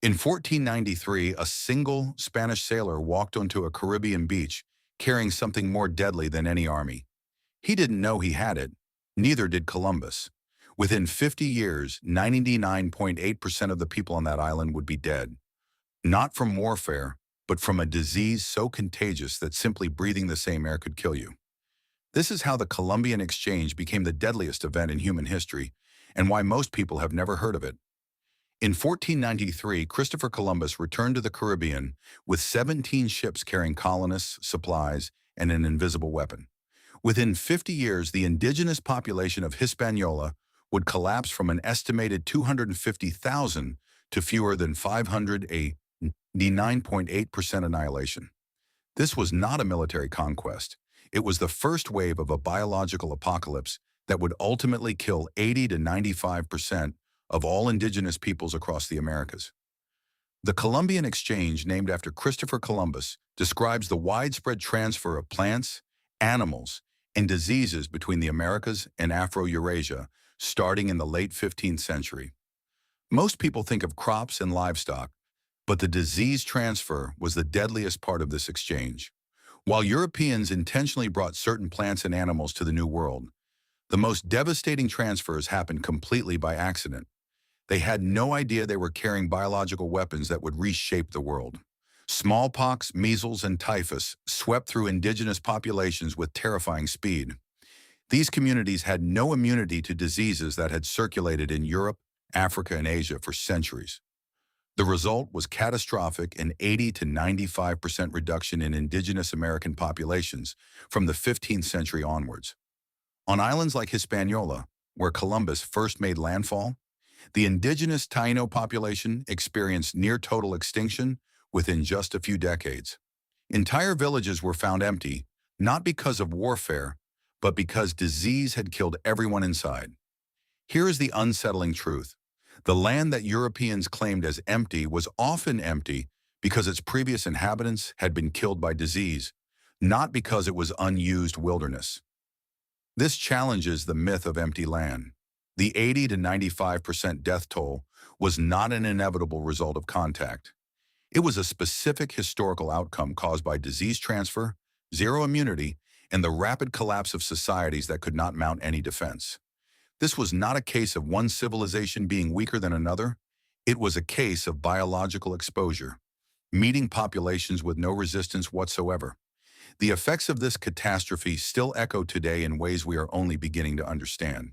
In 1493, a single Spanish sailor walked onto a Caribbean beach carrying something more deadly than any army. He didn't know he had it. Neither did Columbus. Within 50 years, 99.8% of the people on that island would be dead. Not from warfare, but from a disease so contagious that simply breathing the same air could kill you. This is how the Columbian Exchange became the deadliest event in human history, and why most people have never heard of it. In 1493, Christopher Columbus returned to the Caribbean with 17 ships carrying colonists, supplies, and an invisible weapon. Within 50 years, the indigenous population of Hispaniola would collapse from an estimated 250,000 to fewer than 500, a 9.8% annihilation. This was not a military conquest. It was the first wave of a biological apocalypse that would ultimately kill 80 to 95% of all indigenous peoples across the Americas. The Columbian Exchange, named after Christopher Columbus, describes the widespread transfer of plants, animals, and diseases between the Americas and Afro-Eurasia, starting in the late 15th century. Most people think of crops and livestock, but the disease transfer was the deadliest part of this exchange. While Europeans intentionally brought certain plants and animals to the New World, the most devastating transfers happened completely by accident. They had no idea they were carrying biological weapons that would reshape the world. Smallpox, measles, and typhus swept through indigenous populations with terrifying speed. These communities had no immunity to diseases that had circulated in Europe, Africa, and Asia for centuries. The result was catastrophic: an 80 to 95% reduction in indigenous American populations from the 15th century onwards. On islands like Hispaniola, where Columbus first made landfall, the indigenous Taino population experienced near-total extinction within just a few decades. Entire villages were found empty, not because of warfare, but because disease had killed everyone inside. Here is the unsettling truth. The land that Europeans claimed as empty was often empty because its previous inhabitants had been killed by disease, not because it was unused wilderness. This challenges the myth of empty land. The 80 to 95% death toll was not an inevitable result of contact. It was a specific historical outcome caused by disease transfer, zero immunity, and the rapid collapse of societies that could not mount any defense. This was not a case of one civilization being weaker than another. It was a case of biological exposure, meeting populations with no resistance whatsoever. The effects of this catastrophe still echo today in ways we are only beginning to understand.